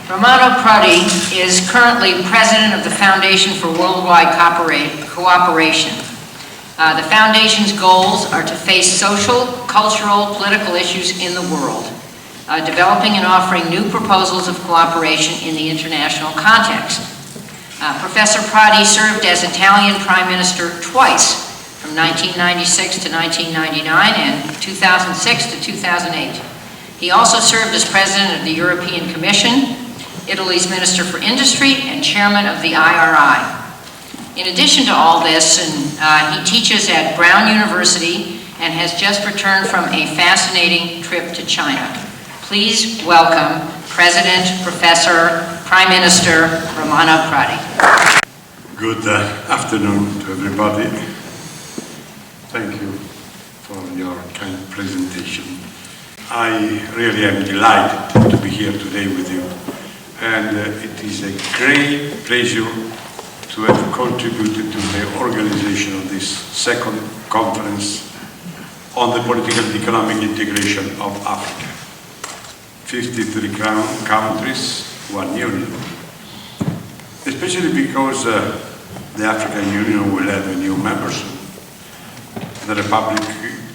Romano Prodi is currently president of the Foundation for Worldwide Cooperation. The Foundation's goals are to face social, cultural, political issues in the world, developing and offering new proposals of cooperation in the international context. Professor Prodi served as Italian Prime Minister twice, from 1996 to 1999 and 2006 to 2008. He also served as President of the European Commission, Italy's Minister for Industry, and Chairman of the IRI. In addition to all this, he teaches at Brown University and has just returned from a fascinating trip to China. Please welcome President, Professor, Prime Minister Romano Prodi. Good afternoon to everybody. Thank you for your kind presentation. I really am delighted to be here today with you, and it is a great pleasure to have contributed to the organization of this second conference on the political and economic integration of Africa. 53 countries, one union. Especially because the African Union will have a new member soon, the Republic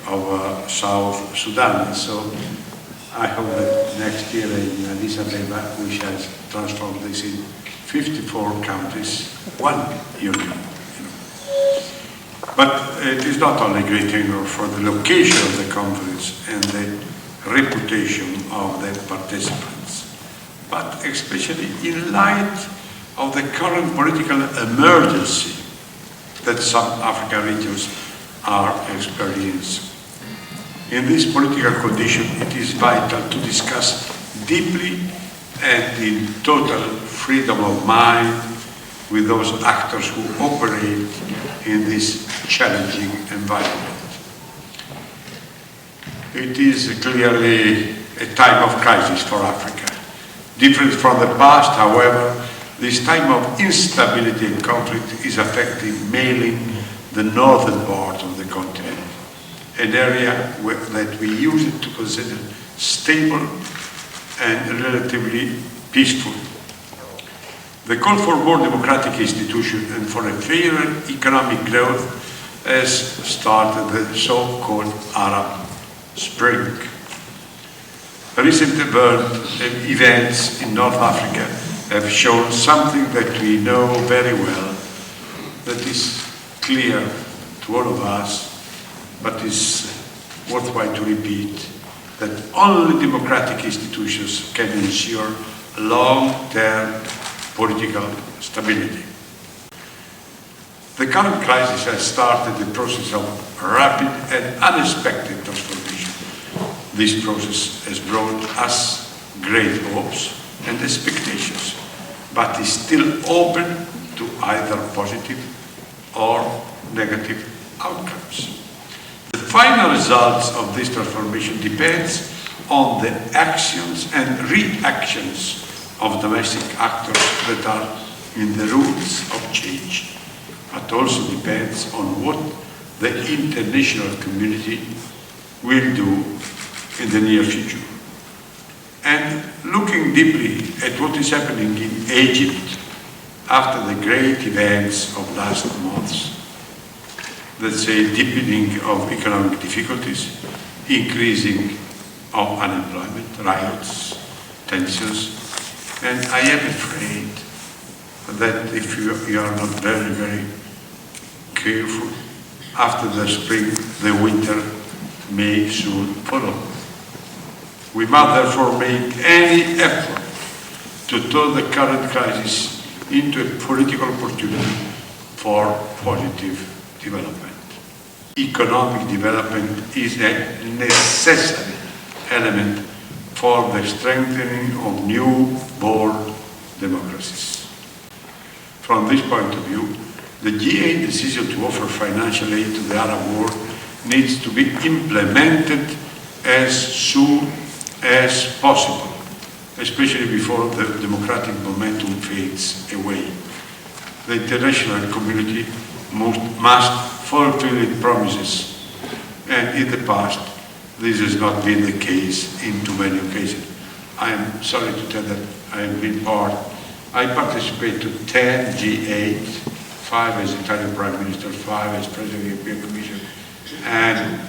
of South Sudan. So I hope that next year in Addis Ababa we shall transform this in 54 countries, one union. But it is not only great honor for the location of the conference and the reputation of the participants, but especially in light of the current political emergency that some African regions are experiencing. In this political condition, it is vital to discuss deeply and in total freedom of mind with those actors who operate in this challenging environment. It is clearly a time of crisis for Africa. Different from the past, however, this time of instability and conflict is affecting mainly the northern part of the continent, an area that we used to consider stable and relatively peaceful. The call for more democratic institutions and for a fairer economic growth has started the so-called Arab Spring. Recent events in North Africa have shown something that we know very well, that is clear to all of us, but is worthwhile to repeat, that only democratic institutions can ensure long-term political stability. The current crisis has started the process of rapid and unexpected transformation. This process has brought us great hopes and expectations, but is still open to either positive or negative outcomes. The final results of this transformation depends on the actions and reactions of domestic actors that are in the roots of change, but also depends on what the international community will do in the near future. And looking deeply at what is happening in Egypt after the great events of last months, let's say deepening of economic difficulties, increasing of unemployment, riots, tensions, and I am afraid that if you are not very, very careful, after the spring, the winter may soon follow. We must therefore make any effort to turn the current crisis into a political opportunity for positive development. Economic development is a necessary element for the strengthening of new-born democracies. From this point of view, the G8 decision to offer financial aid to the Arab world needs to be implemented as soon as possible, especially before the democratic momentum fades away. The international community must fulfill its promises, and in the past, this has not been the case in too many occasions. I am sorry to tell that I participate to 10 G8, 5 as Italian Prime Minister, 5 as President of the European Commission, and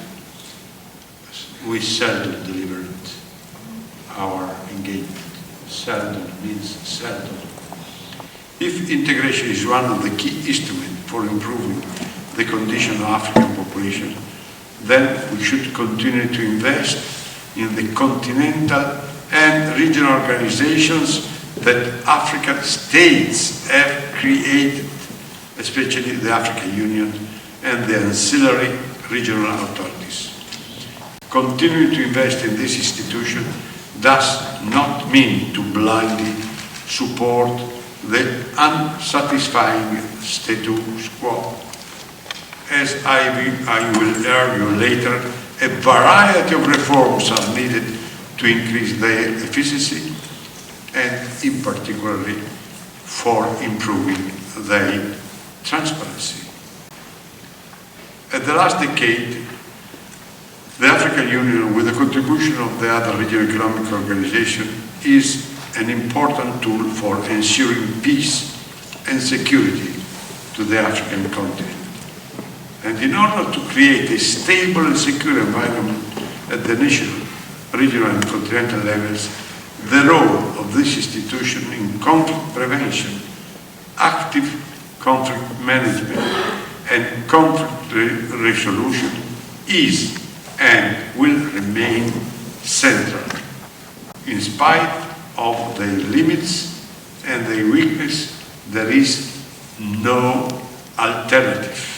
we seldom delivered our engagement. Seldom means seldom. If integration is one of the key instruments for improving the condition of African population, then we should continue to invest in the continental and regional organizations that African states have created, especially the African Union and the ancillary regional authorities. Continuing to invest in this institution does not mean to blindly support the unsatisfying status quo. As I will argue later, a variety of reforms are needed to increase their efficiency and in particular for improving their transparency. At the last decade, the African Union, with the contribution of the other regional economic organizations, is an important tool for ensuring peace and security to the African continent. And in order to create a stable and secure environment at the national, regional and continental levels, the role of this institution in conflict prevention, active conflict management, and conflict resolution is and will remain central. In spite of their limits and their weakness, there is no alternative.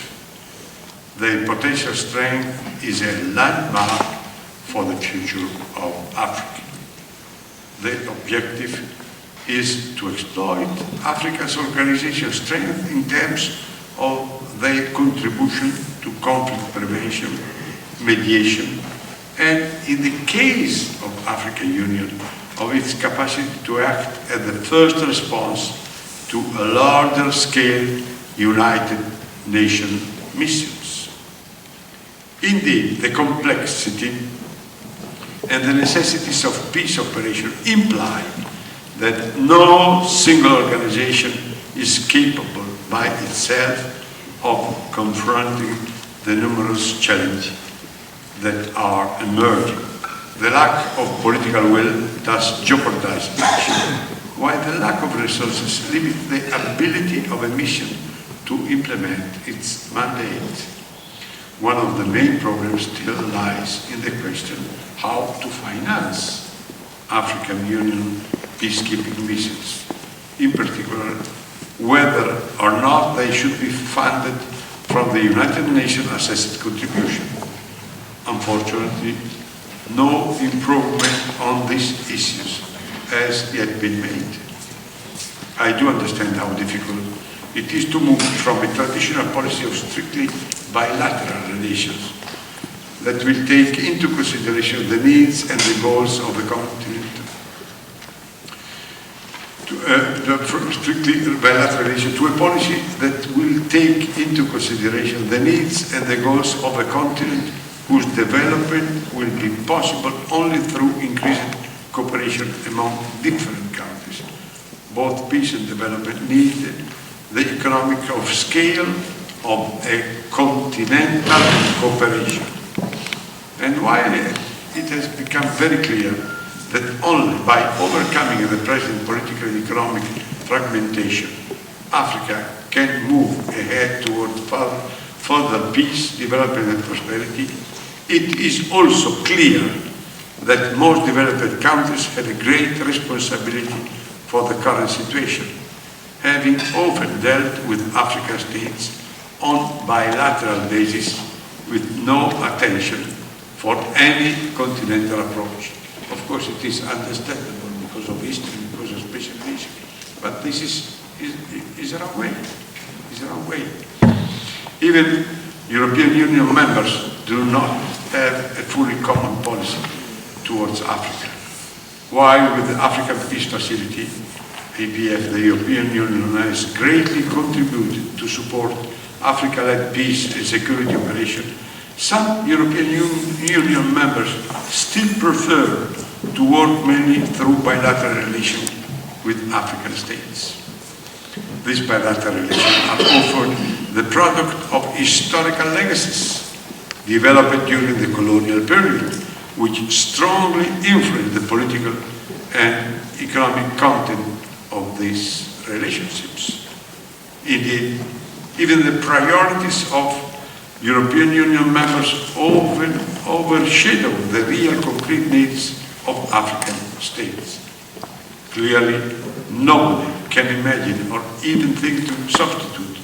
Their potential strength is a landmark for the future of Africa. The objective is to exploit Africa's organizational strength in terms of their contribution to conflict prevention, mediation, and in the case of African Union, of its capacity to act as the first response to a larger scale United Nations missions. Indeed, the complexity and the necessities of peace operation imply that no single organization is capable by itself of confronting the numerous challenges that are emerging. The lack of political will thus jeopardizes action, while the lack of resources limits the ability of a mission to implement its mandate. One of the main problems still lies in the question how to finance African Union peacekeeping missions, in particular whether or not they should be funded from the United Nations assessed contribution. Unfortunately, no improvement on these issues has yet been made. I do understand how difficult it is to move from a traditional policy of strictly bilateral relations that will take into consideration the needs and the goals of the continent from strictly bilateral relations to a policy that will take into consideration the needs and the goals of a continent whose development will be possible only through increased cooperation among different countries. Both peace and development need the economic scale of a continental cooperation. And while it has become very clear that only by overcoming the present political and economic fragmentation, Africa can move ahead toward further peace, development and prosperity, it is also clear that most developed countries have a great responsibility for the current situation, having often dealt with African states on bilateral basis with no attention for any continental approach. Of course, it is understandable because of history, because of special nature, but this is a wrong way. It's a wrong way. Even European Union members do not have a fully common policy towards Africa. While with the African Peace Facility, APF, the European Union has greatly contributed to support Africa-led peace and security operation, some European Union members still prefer to work mainly through bilateral relations with African states. These bilateral relations are often the product of historical legacies developed during the colonial period, which strongly influenced the political and economic content of these relationships. Indeed, even the priorities of European Union members often overshadow the real concrete needs of African states. Clearly, nobody can imagine or even think to substitute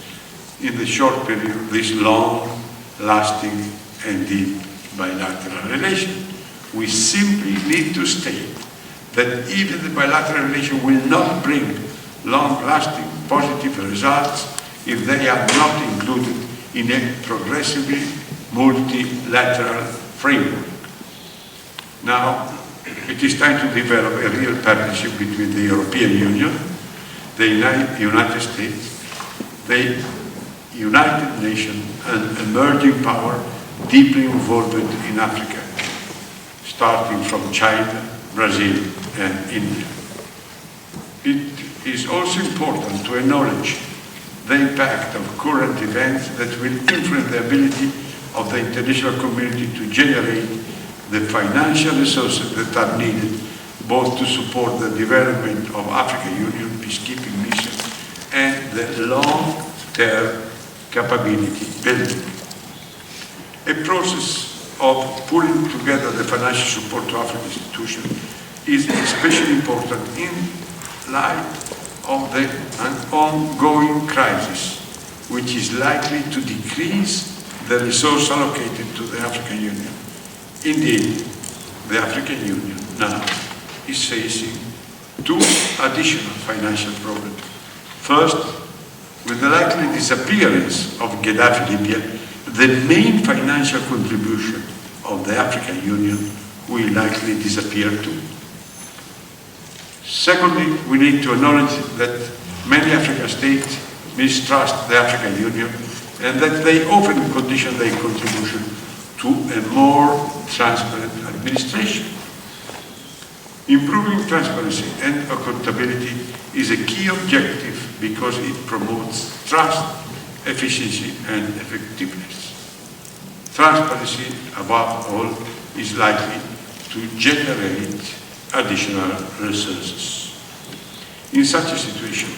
in the short period this long-lasting and deep bilateral relation. We simply need to state that even the bilateral relation will not bring long-lasting positive results if they are not included in a progressively multilateral framework. Now, it is time to develop a real partnership between the European Union, the United States, the United Nations, and emerging power deeply involved in Africa, starting from China, Brazil, and India. It is also important to acknowledge the impact of current events that will influence the ability of the international community to generate the financial resources that are needed both to support the development of African Union peacekeeping mission and the long-term capability building. A process of pulling together the financial support to African institutions is especially important in light of the ongoing crisis, which is likely to decrease the resource allocated to the African Union. Indeed, the African Union now is facing two additional financial problems. First, with the likely disappearance of Gaddafi Libya, the main financial contribution of the African Union will likely disappear too. Secondly, we need to acknowledge that many African states mistrust the African Union and that they often condition their contribution to a more transparent administration. Improving transparency and accountability is a key objective because it promotes trust, efficiency, and effectiveness. Transparency, above all, is likely to generate additional resources. In such a situation,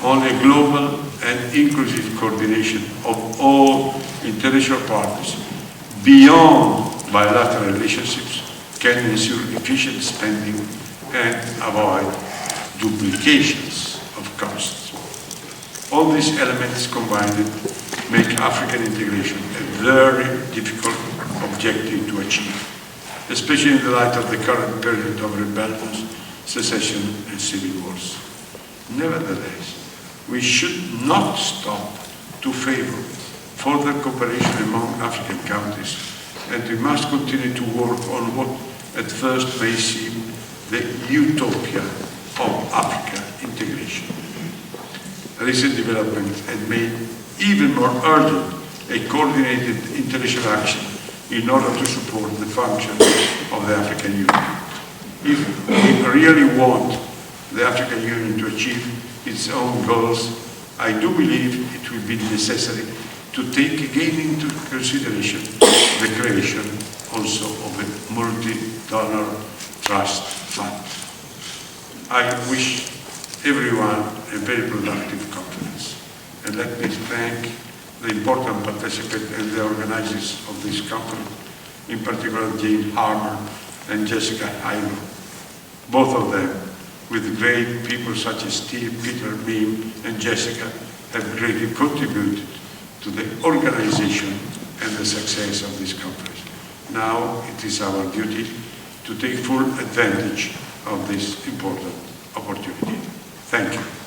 only global and inclusive coordination of all international partners beyond bilateral relationships can ensure efficient spending and avoid duplications of costs. All these elements combined make African integration a very difficult objective to achieve, especially in the light of the current period of rebellions, secession, and civil wars. Nevertheless, we should not stop to favor further cooperation among African countries, and we must continue to work on what at first may seem the utopia of Africa integration. Recent developments have made even more urgent a coordinated international action in order to support the function of the African Union. If we really want the African Union to achieve its own goals, I do believe it will be necessary to take again into consideration the creation also of a multi-donor trust fund. I wish everyone a very productive conference, and let me thank the important participants and the organizers of this conference, in particular Jane Harmer and Jessica Hylo. Both of them, with great people such as Steve, Peter, Beam, and Jessica, have greatly contributed to the organization and the success of this conference. Now it is our duty to take full advantage of this important opportunity. Thank you.